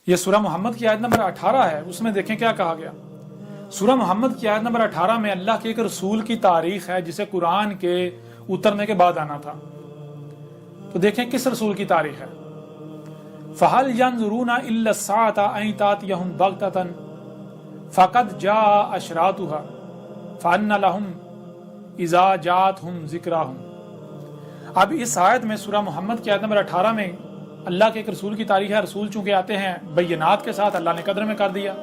یہ سورہ محمد کی آیت نمبر 18 ہے، اس میں دیکھیں کیا کہا گیا۔ سورہ محمد کی آیت نمبر 18 میں اللہ کے ایک رسول کی تاریخ ہے جسے قرآن کے اترنے کے بعد آنا تھا۔ تو دیکھیں کس رسول کی تاریخ ہے۔ فَهَلْ يَنظُرُونَ إِلَّا السَّاعَةَ أَن تَأْتِيَهُم بَغْتَةً فَقَدْ جَاءَ أَشْرَاطُهَا فَأَنَّىٰ لَهُمْ إِذَا جَاءَتْهُمْ ذِكْرَاهُمْ۔ اب اس آیت میں سورہ محمد کی آیت نمبر 18 میں اللہ کے ایک رسول کی تاریخ ہے۔ رسول چونکہ آتے ہیں بینات کے ساتھ، اللہ نے قدر میں کر دیا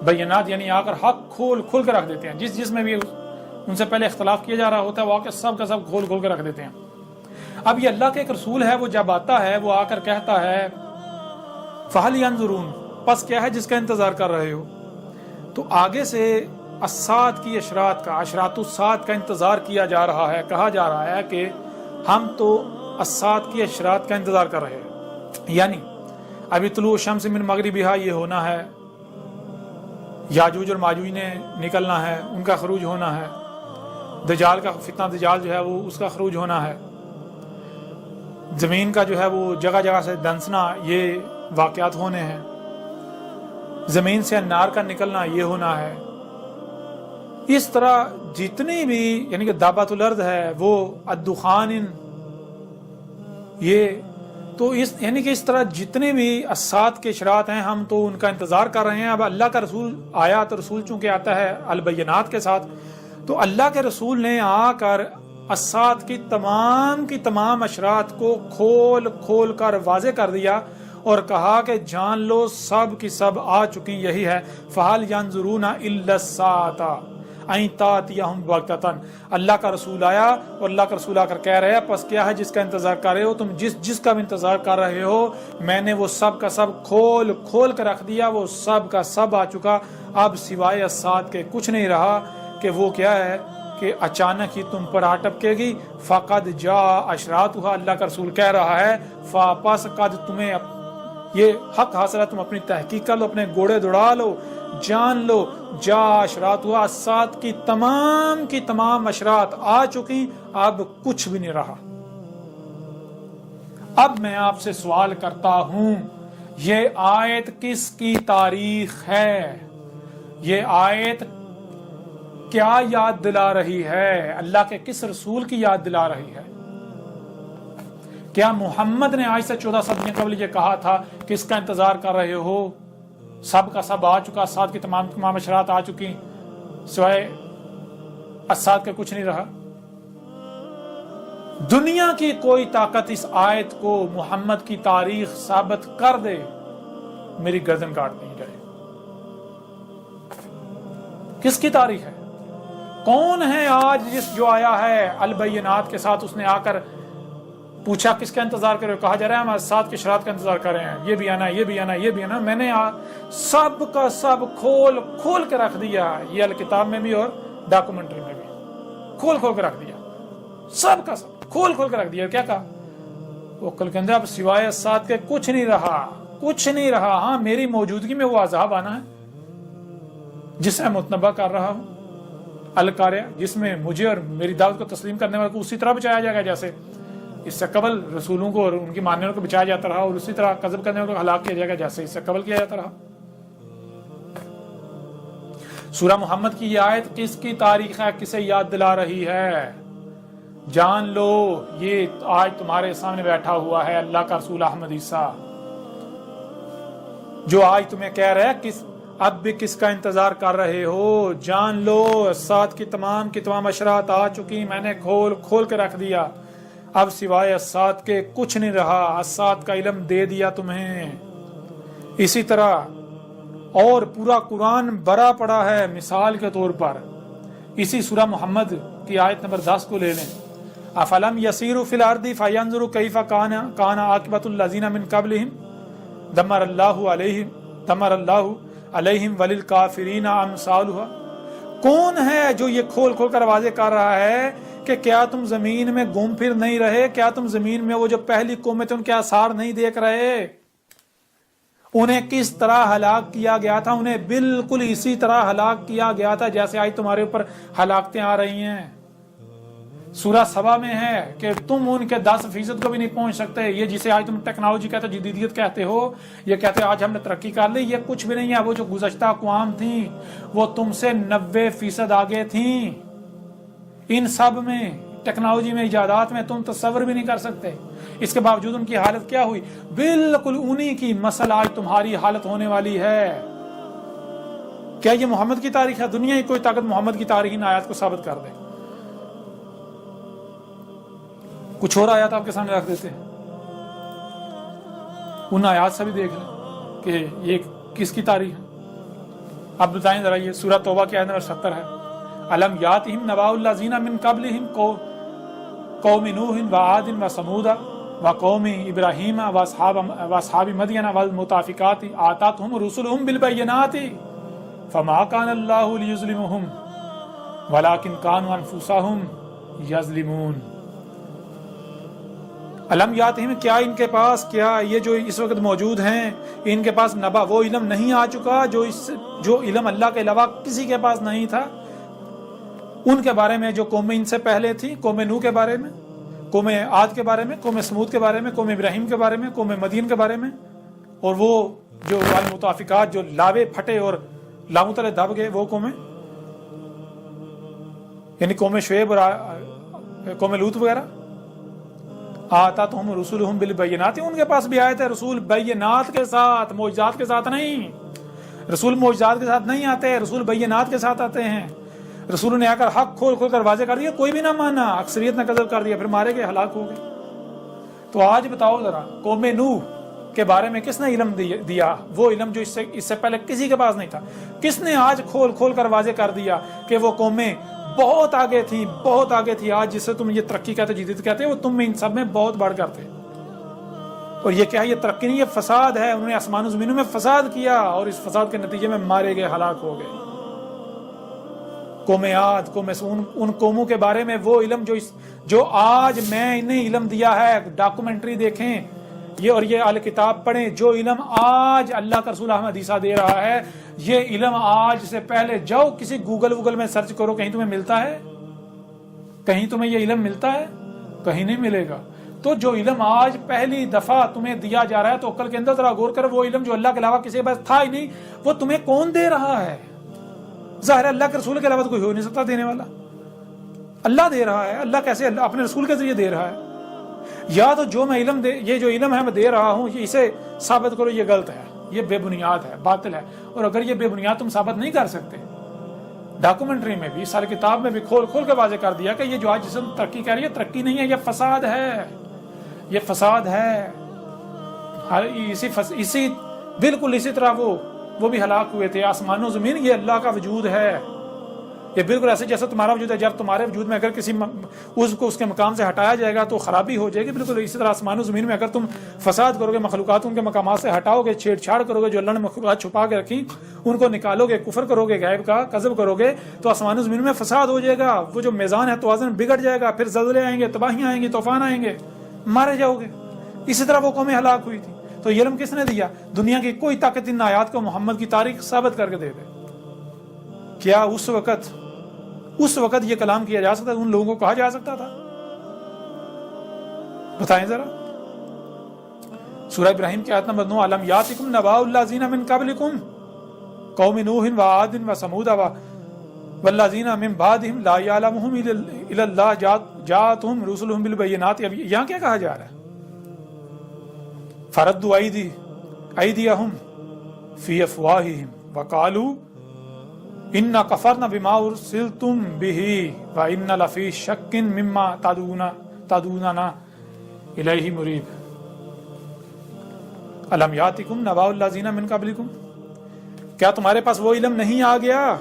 بینات، یعنی آ کر حق کھول کھول کے رکھ دیتے ہیں۔ جس میں بھی ان سے پہلے اختلاف کیا جا رہا ہوتا ہے وہ آ کے سب کا سب کھول کے رکھ دیتے ہیں۔ اب یہ اللہ کے ایک رسول ہے، وہ جب آتا ہے وہ آ کر کہتا ہے فَهَلْ يَنظُرُونَ، پس کیا ہے جس کا انتظار کر رہے ہو۔ تو آگے سے الساعۃ کی اشراط کا، اشراط الساعۃ کا انتظار کیا جا رہا ہے، کہا جا رہا ہے کہ ہم تو الساعۃ کی اشراط کا انتظار کر رہے ہیں، یعنی ابھی طلوع الشمس من مغربہا یہ ہونا ہے، یاجوج اور ماجوج نے نکلنا ہے، ان کا خروج ہونا ہے، دجال کا فتنہ دجال جو ہے وہ اس کا خروج ہونا ہے، زمین کا جو ہے وہ جگہ جگہ سے دنسنا، یہ واقعات ہونے ہیں، زمین سے انار کا نکلنا یہ ہونا ہے۔ اس طرح جتنی بھی یعنی کہ دابۃ الارض ہے وہ الدخان، یہ تو اس یعنی کہ اس طرح جتنے بھی الساعۃ کے اشراط ہیں ہم تو ان کا انتظار کر رہے ہیں۔ اب اللہ کا رسول آیا تو رسول چونکہ آتا ہے البینات کے ساتھ، تو اللہ کے رسول نے آ کر الساعۃ کی تمام اشراط کو کھول کر واضح کر دیا اور کہا کہ جان لو سب کی سب آ چکی، یہی ہے فَهَلْ يَنظُرُونَ إِلَّا السَّاعَةَ أَن تَأْتِيَهُم بَغْتَةً۔ اللہ کا رسول آیا اور اللہ کا رسول آ کر کہہ رہے ہیں پس کیا ہے جس کا انتظار کر رہے ہو تم، جس کا بھی انتظار کر رہے ہو میں نے وہ سب کا سب کھول کر رکھ دیا، وہ سب کا سب آ چکا، اب سوائے الساعۃ کے کچھ نہیں رہا کہ وہ کیا ہے کہ اچانک ہی تم پر آ ٹپکے گی۔ فقد جاء اشراطها، اللہ کا رسول کہہ رہا ہے پس قد تمہیں یہ حق حاصل ہے، تم اپنی تحقیق کر لو، اپنے گھوڑے دوڑا لو، جان لو جا اشراطها، الساعۃ کی تمام اشراط آ چکی، اب کچھ بھی نہیں رہا۔ اب میں آپ سے سوال کرتا ہوں یہ آیت کس کی تاریخ ہے؟ یہ آیت کیا یاد دلا رہی ہے؟ اللہ کے کس رسول کی یاد دلا رہی ہے؟ کیا محمد نے آج سے 14 صدیوں قبل یہ کہا تھا کہ اس کا انتظار کر رہے ہو، سب کا سب آ چکا، الساعۃ کی تمام اشراط آ چکی، سوائے الساعۃ کا کچھ نہیں رہا؟ دنیا کی کوئی طاقت اس آیت کو محمد کی تاریخ ثابت کر دے، میری گردن کاٹ دی جائے۔ کس کی تاریخ ہے؟ کون ہے آج جو آیا ہے البینات کے ساتھ، اس نے آ کر پوچھا کس کا انتظار کر رہے ہو؟ کہا جا رہا ہے ہم الساعۃ کے اشراط کا انتظار کر رہے ہیں، یہ بھی آنا، یہ بھی آنا، یہ بھی آنا۔ میں نے سب کا سب کھول کے رکھ دیا، یہ الکتاب میں بھی اور ڈاکومنٹری میں بھی کھول کے رکھ دیا، سب کا سب کھول کے رکھ دیا۔ کیا کہا وہ کل کے اندر اب سوائے الساعۃ کے کچھ نہیں رہا۔ ہاں میری موجودگی میں وہ عذاب آنا ہے جس میں متنبہ کر رہا ہوں، القاریہ، جس میں مجھے اور میری دعوت کو تسلیم کرنے والے کو اسی طرح بچایا جائے گا جیسے اس سے قبل رسولوں کو اور ان کی ماننے والوں کو بچایا جاتا رہا، اور اسی طرح کذب کرنے والوں کو ہلاک کیا جائے گا جیسے اس سے قبل کیا جاتا رہا۔ سورہ محمد کی یہ آیت کس کی تاریخ ہے، کسے یاد دلا رہی ہے؟ جان لو یہ آج تمہارے سامنے بیٹھا ہوا ہے اللہ کا رسول احمد عیسیٰ، جو آج تمہیں کہہ رہا ہے اب بھی کس کا انتظار کر رہے ہو؟ جان لو الساعۃ کی تمام اشراط آ چکی، میں نے کھول کے رکھ دیا، اب سوائے الساعۃ کے کچھ نہیں رہا، الساعۃ کا علم دے دیا تمہیں۔ اسی طرح اور پورا قرآن بھرا پڑا ہے، مثال کے طور پر اسی سورہ محمد کی آیت نمبر 10 کو لے لیں، افلم یسیروا فی الارض فینظروا کیف کان عاقبۃ الذین من قبلہم دمر اللہ علیہم وللکافرین امثالھا۔ کون ہے جو یہ کھول کر واضح کر رہا ہے کہ کیا تم زمین میں گھوم پھر نہیں رہے؟ کیا تم زمین میں وہ جو پہلی قومیں تھے ان کے آثار نہیں دیکھ رہے؟ انہیں کس طرح ہلاک کیا گیا تھا؟ انہیں بالکل اسی طرح ہلاک کیا گیا تھا جیسے آج تمہارے اوپر ہلاکتیں آ رہی ہیں۔ سورہ سبا میں ہے کہ تم ان کے 10% کو بھی نہیں پہنچ سکتے. یہ جسے آج تم ٹیکنالوجی کہتے ہو, جدیدیت کہتے ہو, یہ کہتے ہو آج ہم نے ترقی کر لی, یہ کچھ بھی نہیں ہے. وہ جو گزشتہ اقوام تھیں وہ تم سے 90% آگے تھیں. ان سب میں, ٹیکنالوجی میں, ایجادات میں تم تصور بھی نہیں کر سکتے. اس کے باوجود ان کی حالت کیا ہوئی؟ بالکل انہی کی مثل آج تمہاری حالت ہونے والی ہے. کیا یہ محمد کی تاریخ ہے؟ دنیا کی کوئی طاقت محمد کی تاریخ ان آیات کو ثابت کر دے. کچھ اور آیات آپ کے سامنے رکھ دیتے ہیں, ان آیات سے بھی دیکھ لیں کہ یہ کس کی تاریخ ہے. آپ بتائیں ذرا, یہ سورہ توبہ کی آیت نمبر 70 ہے. الم یاتہم نبأ الذین من قبلہم قوم نوح وعاد وثمود وقوم ابراہیم واصحاب مدین والمؤتفکات آتتہم رسلہم بالبینات فما کان اللہ لیظلمہم ولکن کانوا انفسہم یظلمون. علم یاتہم, کیا ان کے پاس, کیا یہ جو اس وقت موجود ہیں ان کے پاس نبا, وہ علم نہیں آ چکا جو علم اللہ کے علاوہ کسی کے پاس نہیں تھا, ان کے بارے میں جو قومیں ان سے پہلے تھی, قوم نوح کے بارے میں, قوم عاد کے بارے میں, قوم سمود کے بارے میں, قوم ابراہیم کے بارے میں, قوم مدین کے بارے میں, اور وہ جو المتافقات جو لاوے پھٹے اور لاموں تلے دب گئے وہ قومیں, یعنی قوم شعیب اور قوم لوط وغیرہ. آتتہم رسلہم بالبینات, ان کے پاس بھی آئے تھے رسول بینات کے ساتھ, معجزات کے ساتھ نہیں. رسول معجزات کے ساتھ نہیں آتے, رسول بینات کے ساتھ آتے ہیں. رسولوں نے آ کر حق کھول کھول کر واضح کر دیا, کوئی بھی نہ مانا, اکثریت نے قتل کر دیا, پھر مارے گئے, ہلاک ہو گئے. تو آج بتاؤ ذرا, قوم نوح کے بارے میں کس نے علم دیا؟ وہ علم جو اس سے پہلے کسی کے پاس نہیں تھا. کس نے آج کھول کھول کر واضح کر دیا کہ وہ قومیں بہت آگے تھیں, بہت آگے تھی. آج جسے تم یہ ترقی کہتے, جدید کہتے, وہ تم میں ان سب میں بہت بڑھ کر تھے. اور یہ کیا ہے؟ یہ ترقی نہیں, یہ فساد ہے. انہوں نے آسمان و زمینوں میں فساد کیا اور اس فساد کے نتیجے میں مارے گئے, ہلاک ہو گئے. قوم عاد, قوم ان قوموں کے بارے میں وہ علم جو آج میں انہیں علم دیا ہے, ڈاکومنٹری دیکھیں یہ, اور یہ اہل کتاب پڑھیں, جو علم آج اللہ کا رسول احمد عیسیٰ دے رہا ہے, یہ علم آج سے پہلے جاؤ کسی گوگل میں سرچ کرو, کہیں تمہیں ملتا ہے؟ کہیں تمہیں یہ علم ملتا ہے؟ کہیں نہیں ملے گا. تو جو علم آج پہلی دفعہ تمہیں دیا جا رہا ہے, تو عقل کے اندر ذرا غور کرو, وہ علم جو اللہ کے علاوہ کسی کے پاس تھا ہی نہیں, وہ تمہیں کون دے رہا ہے؟ ظاہر ہے اللہ کے رسول کے علاوہ تو کوئی ہو نہیں سکتا دینے والا. اللہ دے رہا ہے. اللہ کیسے اپنے رسول کے ذریعے دے رہا ہے؟ یا تو جو میں علم یہ جو علم ہے میں دے رہا ہوں, اسے ثابت کرو یہ غلط ہے, یہ بے بنیاد ہے, باطل ہے. اور اگر یہ بے بنیاد تم ثابت نہیں کر سکتے, ڈاکومنٹری میں بھی, ساری کتاب میں بھی کھول کھول کے واضح کر دیا کہ یہ جو آج جسم ترقی کہہ رہی ہے, ترقی نہیں ہے, یہ فساد ہے, یہ فساد ہے. اسی بالکل اسی طرح وہ بھی ہلاک ہوئے تھے. آسمان و زمین یہ اللہ کا وجود ہے. یہ بالکل ایسے جیسا تمہارا وجود ہے. جب تمہارے وجود میں اگر کسی عضو کو اس کے مقام سے ہٹایا جائے گا تو خرابی ہو جائے گی. بالکل اسی طرح آسمان و زمین میں اگر تم فساد کرو گے, مخلوقات ان کے مقامات سے ہٹاؤ گے, چھیڑ چھاڑ کرو گے, جو اللہ نے مخلوقات چھپا کے رکھی ان کو نکالو گے, کفر کرو گے, غیب کا کذب کرو گے, تو آسمان و زمین میں فساد ہو جائے گا. وہ جو میزان ہے توازن بگڑ جائے گا, پھر زلزلے آئیں گے, تباہیاں آئیں گی, طوفان آئیں گے, مارے جاؤ گے. اسی طرح وہ قومیں ہلاک ہوئی تھی. تو یہ علم کس نے دیا؟ دنیا کی کوئی طاقت ان آیات کو محمد کی تاریخ ثابت کر کے دے دے. کیا اس وقت یہ کلام کیا جا سکتا ہے؟ ان لوگوں کو کہا جا سکتا تھا؟ بتائیں ذرا. سورہ ابراہیم کی آیت نمبر 9, الم یاتکم نبأ الذین من قبلکم قوم نوح وعاد وثمود والذین من بعدہم لا یعلمہم الا اللہ جاءتہم رسلہم بالبینات. اب یہاں کیا کہا جا رہا ہے؟ فردوا ایدیہم فی افواہہم وقالوا انا کفرنا بما ارسلتم بہ وانا لفی شک مما تدعوننا الیہ مریب. الم یاتکم نبأ الذین من قبلکم, کیا تمہارے پاس وہ علم نہیں آ گیا؟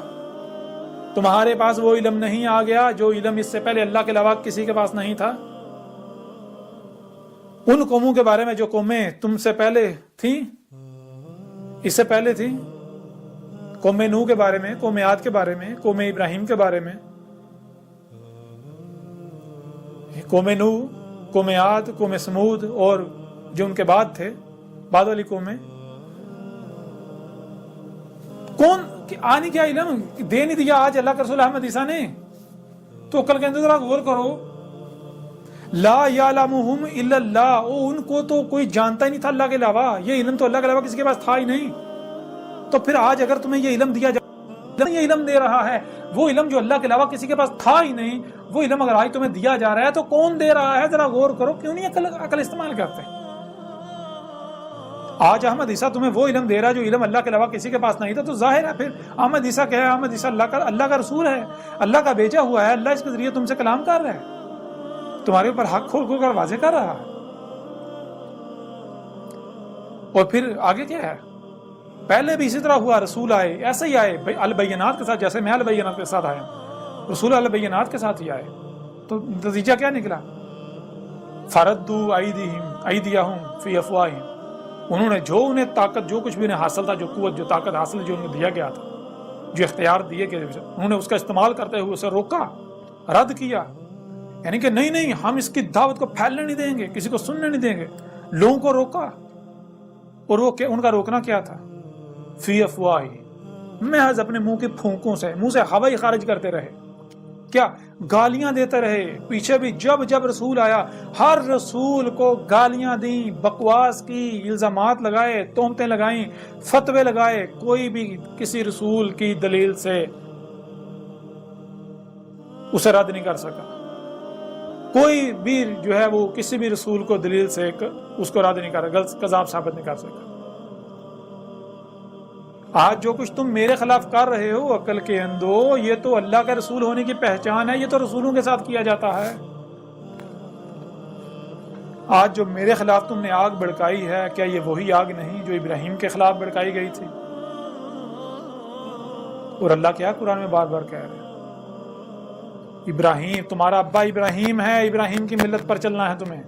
تمہارے پاس وہ علم نہیں آ گیا جو علم اس سے پہلے اللہ کے علاوہ کسی کے پاس نہیں تھا؟ ان قوموں کے بارے میں جو قومیں تم سے پہلے تھیں, اس سے پہلے تھیں, قوم نوح کے بارے میں, قوم عاد کے بارے میں, قوم ابراہیم کے بارے میں. قوم نوح, قوم عاد, قوم سمود اور جو ان کے بعد تھے, بعد والی قومیں, کون آ نہیں کیا علم دے نہیں دیا آج اللہ کے رسول احمد عیسیٰ نے؟ تو عقل کے اندر ذرا غور کرو. لا یعلمہم الا اللہ، ان کو تو کوئی جانتا ہی نہیں تھا اللہ کے علاوہ، یہ علم تو اللہ کے علاوہ کسی کے پاس تھا ہی نہیں. تو پھر آج اگر تمہیں یہ علم دیا جائے، یہ علم دے رہا ہے، وہ علم جو اللہ کے علاوہ کسی کے پاس تھا ہی نہیں، وہ علم اگر آج تمہیں دیا جا رہا ہے تو کون دے رہا ہے؟ ذرا غور کرو، کیوں نہیں عقل استعمال کرتے؟ آج احمد عیسیٰ تمہیں وہ علم دے رہا ہے جو علم اللہ کے علاوہ کسی کے پاس نہیں تھا، تو ظاہر ہے پھر احمد عیسیٰ کیا ہے؟ احمد عیسیٰ اللہ کا رسول ہے، اللہ کا بھیجا ہوا ہے، اللہ اس کے ذریعے تم سے کلام کر رہا ہے، تمہارے اوپر حق کھول کھول کر واضح کر رہا ہے. اور پھر آگے کیا ہے؟ پہلے بھی اسی طرح ہوا، رسول آئے ایسے ہی آئے البینات کے ساتھ، جیسے میں البینات کے ساتھ آیا ہوں، رسول البینات کے ساتھ ہی آئے. تو نتیجہ کیا نکلا؟ فردوا ایدیہم فی افواہہم، انہوں نے جو انہیں طاقت، جو کچھ بھی انہیں حاصل تھا، جو قوت، جو طاقت حاصل جو انہیں دیا گیا تھا، جو اختیار دیے گئے، انہوں نے اس کا استعمال کرتے ہوئے اسے روکا، رد کیا. یعنی کہ نہیں ہم اس کی دعوت کو پھیلنے نہیں دیں گے، کسی کو سننے نہیں دیں گے، لوگوں کو روکا. اور وہ ان کا روکنا کیا تھا؟ فی افواہہم، محض اپنے منہ کی پھونکوں سے، منہ سے ہوا ہی خارج کرتے رہے. کیا؟ گالیاں دیتے رہے. پیچھے بھی جب رسول آیا، ہر رسول کو گالیاں دیں، بکواس کی، الزامات لگائے، تہمتیں لگائیں، فتوے لگائے. کوئی بھی کسی رسول کی دلیل سے اسے رد نہیں کر سکا. کوئی بھی جو ہے وہ کسی بھی رسول کو دلیل سے اس کو رد نہیں کر سکا، غلط کذاب ثابت نہیں کر سکا. آج جو کچھ تم میرے خلاف کر رہے ہو عقل کے اندھو، یہ تو اللہ کا رسول ہونے کی پہچان ہے، یہ تو رسولوں کے ساتھ کیا جاتا ہے. آج جو میرے خلاف تم نے آگ بھڑکائی ہے، کیا یہ وہی آگ نہیں جو ابراہیم کے خلاف بھڑکائی گئی تھی؟ اور اللہ کیا قرآن میں بار بار کہہ رہے ہیں، ابراہیم تمہارا ابا ابراہیم ہے، ابراہیم کی ملت پر چلنا ہے تمہیں.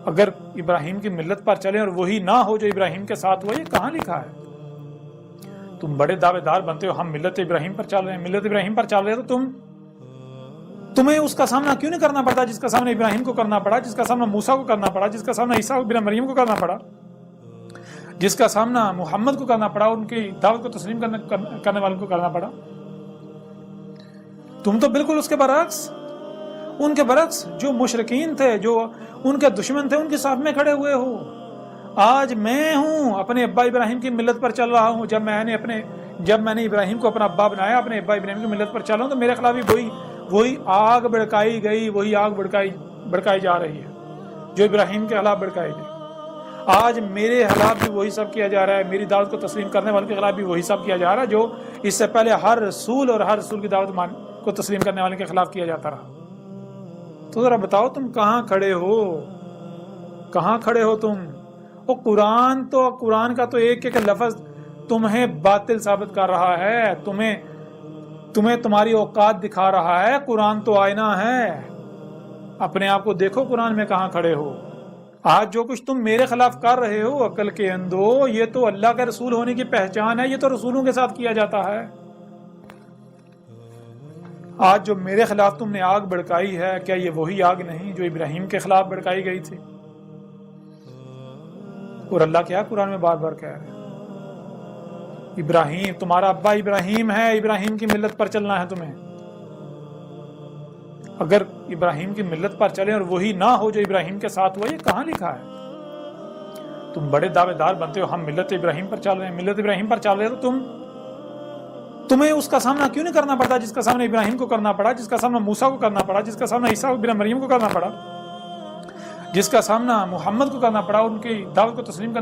اگر ابراہیم کی ملت پر چلیں اور وہی نہ ہو جو ابراہیم کے ساتھ ہوا، یہ کہاں لکھا ہے؟ تم بڑے دعوے دار بنتے ہو، ہم ملت ابراہیم پر چل رہے ہیں، ملت ابراہیم پر چل رہے ہیں، تو تمہیں اس کا سامنا کیوں نہیں کرنا پڑتا جس کا سامنا ابراہیم کو کرنا پڑا، جس کا سامنا موسیٰ کو کرنا پڑا، جس کا سامنا عیسیٰ بن مریم کو کرنا پڑا، جس کا سامنا محمد کو کرنا پڑا، ان کی دعوت کو تسلیم کرنے والوں کو کرنا پڑا؟ تم تو بالکل اس کے برعکس، ان کے برعکس جو مشرکین تھے، جو ان کے دشمن تھے، ان کے ساتھ میں کھڑے ہوئے ہو. آج میں ہوں اپنے ابا ابراہیم کی ملت پر چل رہا ہوں. جب میں نے ابراہیم کو اپنا ابا بنایا، اپنے ابا ابراہیم کی ملت پر چل رہا ہوں، تو میرے خلاف بھی وہی آگ بھڑکائی گئی، وہی آگ بھڑکائی جا رہی ہے جو ابراہیم کے خلاف بھڑکائی گئی. آج میرے خلاف بھی وہی سب کیا جا رہا ہے، میری دعوت کو تسلیم کرنے والوں کے خلاف بھی وہی سب کیا جا رہا ہے جو اس سے پہلے ہر رسول اور ہر رسول کی دعوت کو تسلیم کرنے والے کے خلاف کیا جاتا رہا. تو ذرا بتاؤ تم کہاں کھڑے ہو؟ کہاں کھڑے ہو تم؟ وہ قرآن کا تو ایک ایک لفظ تمہیں باطل ثابت کر رہا ہے، تمہیں تمہاری اوقات دکھا رہا ہے. قرآن تو آئینہ ہے، اپنے آپ کو دیکھو قرآن میں کہاں کھڑے ہو. آج جو کچھ تم میرے خلاف کر رہے ہو عقل کے اندھو، یہ تو اللہ کا رسول ہونے کی پہچان ہے، یہ تو رسولوں کے ساتھ کیا جاتا ہے. آج جو میرے خلاف تم نے آگ بھڑکائی ہے، کیا یہ وہی آگ نہیں جو ابراہیم کے خلاف بھڑکائی گئی تھی؟ اور اللہ کیا قرآن میں بار بار کہہ رہے ہیں، ابراہیم تمہارا ابا ابراہیم ہے، ابراہیم کی ملت پر چلنا ہے تمہیں. اگر ابراہیم کی ملت پر چلیں اور وہی نہ ہو جو ابراہیم کے ساتھ ہوا، یہ کہاں لکھا ہے؟ تم بڑے دعوے دار بنتے ہو، ہم ملت ابراہیم پر چل رہے ہیں، ملت ابراہیم پر چل رہے ہیں، تو تمہیں اس کا سامنا کیوں نہیں کرنا پڑتا جس کا سامنا ابراہیم کو کرنا پڑا، جس کا سامنا موسیٰ کو کرنا پڑا، جس کا سامنا عیسیٰ بن مریم کو کرنا پڑا، جس کا سامنا محمد کو کرنا پڑا، ان کی دعوت کو تسلیم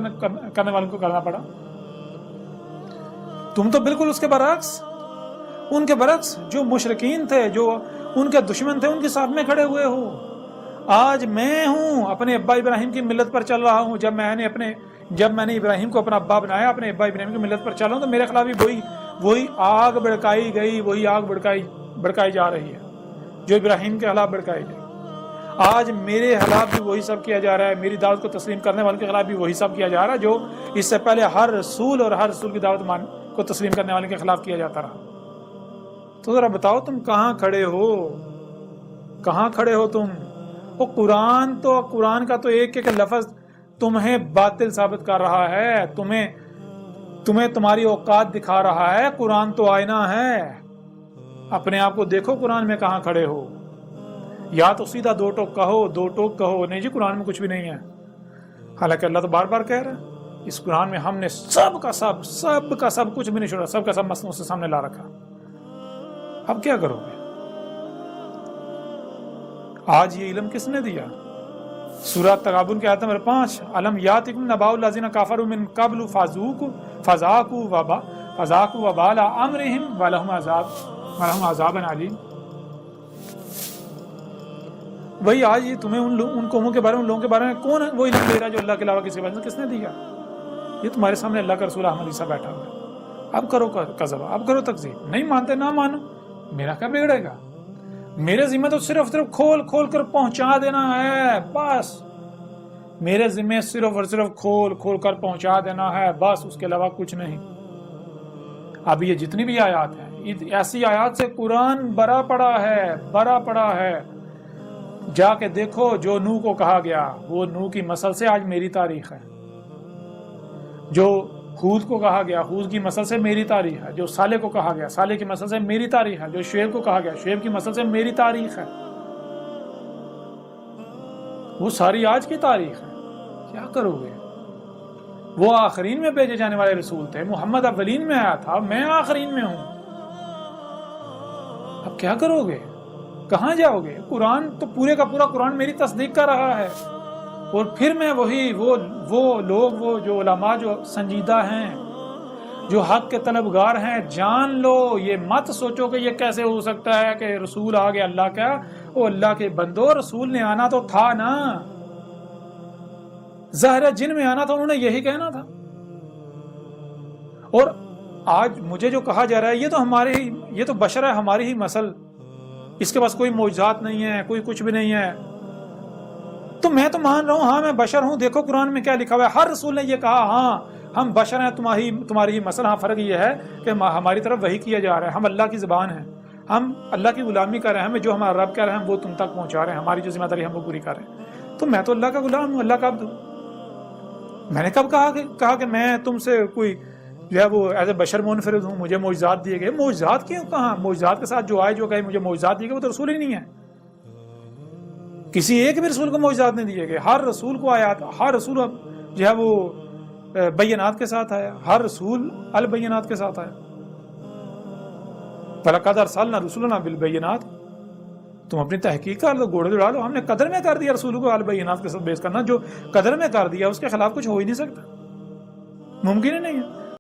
کرنے والوں کو کرنا پڑا؟ تم تو بالکل اس کے برعکس، ان کے برعکس جو مشرکین تھے، جو ان کے دشمن تھے، ان کے ساتھ میں کھڑے ہوئے ہو. آج میں ہوں اپنے ابا ابراہیم کی ملت پر چل رہا ہوں. جب میں نے ابراہیم کو اپنا ابا بنایا، اپنے ابا ابراہیم کی ملت پر چل رہا ہوں، تو میرے خلاف بھی وہی آگ بھڑکائی گئی، وہی آگ بھڑکائی جا رہی ہے جو ابراہیم کے خلاف بھڑکائی گئی. آج میرے خلاف بھی وہی سب کیا جا رہا ہے، میری دعوت کو تسلیم کرنے والوں کے خلاف بھی وہی سب کیا جا رہا ہے جو اس سے پہلے ہر رسول اور ہر رسول کی دعوت کو تسلیم کرنے والوں کے خلاف کیا جاتا رہا. تو ذرا بتاؤ تم کہاں کھڑے ہو؟ کہاں کھڑے ہو تم؟ وہ قرآن کا تو ایک ایک لفظ تمہیں باطل ثابت کر رہا ہے، تمہیں تمہاری اوقات دکھا رہا ہے. قرآن تو آئینہ ہے، اپنے آپ کو دیکھو قرآن میں کہاں کھڑے ہو. یا تو سیدھا دو ٹوک کہو نہیں جی قرآن میں کچھ بھی نہیں ہے، حالانکہ اللہ تو بار بار کہہ رہا ہے اس قرآن میں ہم نے سب کا سب کچھ بھی نہیں چھوڑا، سب کا سب مسئلوں سے سامنے لا رکھا۔ اب کیا کرو گے؟ آج یہ علم کس نے دیا؟ سورہ تغابن کے آیت نمبر 5، الم یاتکم نبأ الذین کفروا من قبل فذاقوا وبال امرهم ولهم عذاب علیم۔ وہی آج یہ تمہیں ان قوموں کے بارے میں، ان لوگوں کے بارے میں کون ہے وہ علم دے رہا ہے جو اللہ کے علاوہ کسی کے پاس؟ کس نے دیا؟ یہ تمہارے سامنے اللہ کا رسول احمد عیسیٰ بیٹھا ہوا ہے۔ اب کرو کذب، اب کرو تکذیب، نہیں مانتے نہ مانو، میرا کیا بگڑے گا؟ میرے ذمہ تو صرف کھول کر پہنچا دینا ہے بس، میرے ذمہ صرف اور صرف کھول کر پہنچا دینا ہے بس، اس کے علاوہ کچھ نہیں۔ اب یہ جتنی بھی آیات ہیں، ایسی آیات سے قرآن بھرا پڑا ہے۔ جا کے دیکھو جو نوح کو کہا گیا وہ نوح کی نسل سے آج میری تاریخ ہے، جو ہود کو کہا گیا ہود کی نسل سے میری تاریخ ہے، جو صالح کو کہا گیا صالح کی نسل سے میری تاریخ ہے، جو شعیب کو کہا گیا شعیب کی نسل سے میری تاریخ ہے، وہ ساری آج کی تاریخ ہے۔ کیا کرو گے؟ وہ آخرین میں بھیجے جانے والے رسول تھے، محمد اولین میں آیا تھا، میں آخرین میں ہوں۔ اب کیا کرو گے؟ کہاں جاؤ گے؟ قرآن تو پورے کا پورا قرآن میری تصدیق کر رہا ہے، اور پھر میں وہ لوگ وہ جو علماء جو سنجیدہ ہیں، جو حق کے طلبگار ہیں، جان لو، یہ مت سوچو کہ یہ کیسے ہو سکتا ہے کہ رسول آ گیا اللہ کا۔ وہ اللہ کے بندو، رسول نے آنا تو تھا نا، ظاہر جن میں آنا تھا انہوں نے یہی کہنا تھا۔ اور آج مجھے جو کہا جا رہا ہے یہ تو بشر ہے، ہماری ہی نسل، اس کے پاس کوئی معجزات نہیں ہے، کوئی کچھ بھی نہیں ہے، تو میں تو مان رہا ہوں ہاں میں بشر ہوں۔ دیکھو قرآن میں کیا لکھا ہوا ہے، ہر رسول نے یہ کہا ہاں ہم بشر ہیں، تمہاری ہی نسل۔ ہاں فرق یہ ہے کہ ہماری طرف وحی کیا جا رہا ہے، ہم اللہ کی زبان ہیں، ہم اللہ کی غلامی کر رہے ہیں، ہمیں جو ہمارا رب کہہ رہے ہیں وہ تم تک پہنچا رہے ہیں، ہماری جو ذمہ داری ہم وہ پوری کر رہے ہیں۔ تو میں تو اللہ کا غلام ہوں، اللہ کا عبد ہوں۔ میں نے کب کہا کہ میں تم سے کوئی جو ہے وہ ایز اے بشر منفرد ہوں، مجھے معجزات دیے گئے؟ معجزات کیوں؟ کہاں معجزات کے ساتھ جو آئے جو کہے مجھے معجزات دیے گئے، وہ تو رسول ہی نہیں ہے۔ کسی ایک بھی رسول کو معجزات نہیں دیے گئے، ہر رسول کو آیا، ہر رسول جو ہے وہ بینات کے ساتھ آیا، ہر رسول البینات کے ساتھ آیا۔ فَلَقَدْ أَرْسَلْنَا رُسُلَنَا بِالْبَيِّنَاتِ۔ تم اپنی تحقیق کر لو، گھوڑے دوڑا لو، ہم نے قدر میں کر دیا رسول کو البینات کے ساتھ بیس کرنا۔ جو قدر میں کر دیا اس کے خلاف کچھ ہو ہی نہیں سکتا، ممکن ہی نہیں ہے۔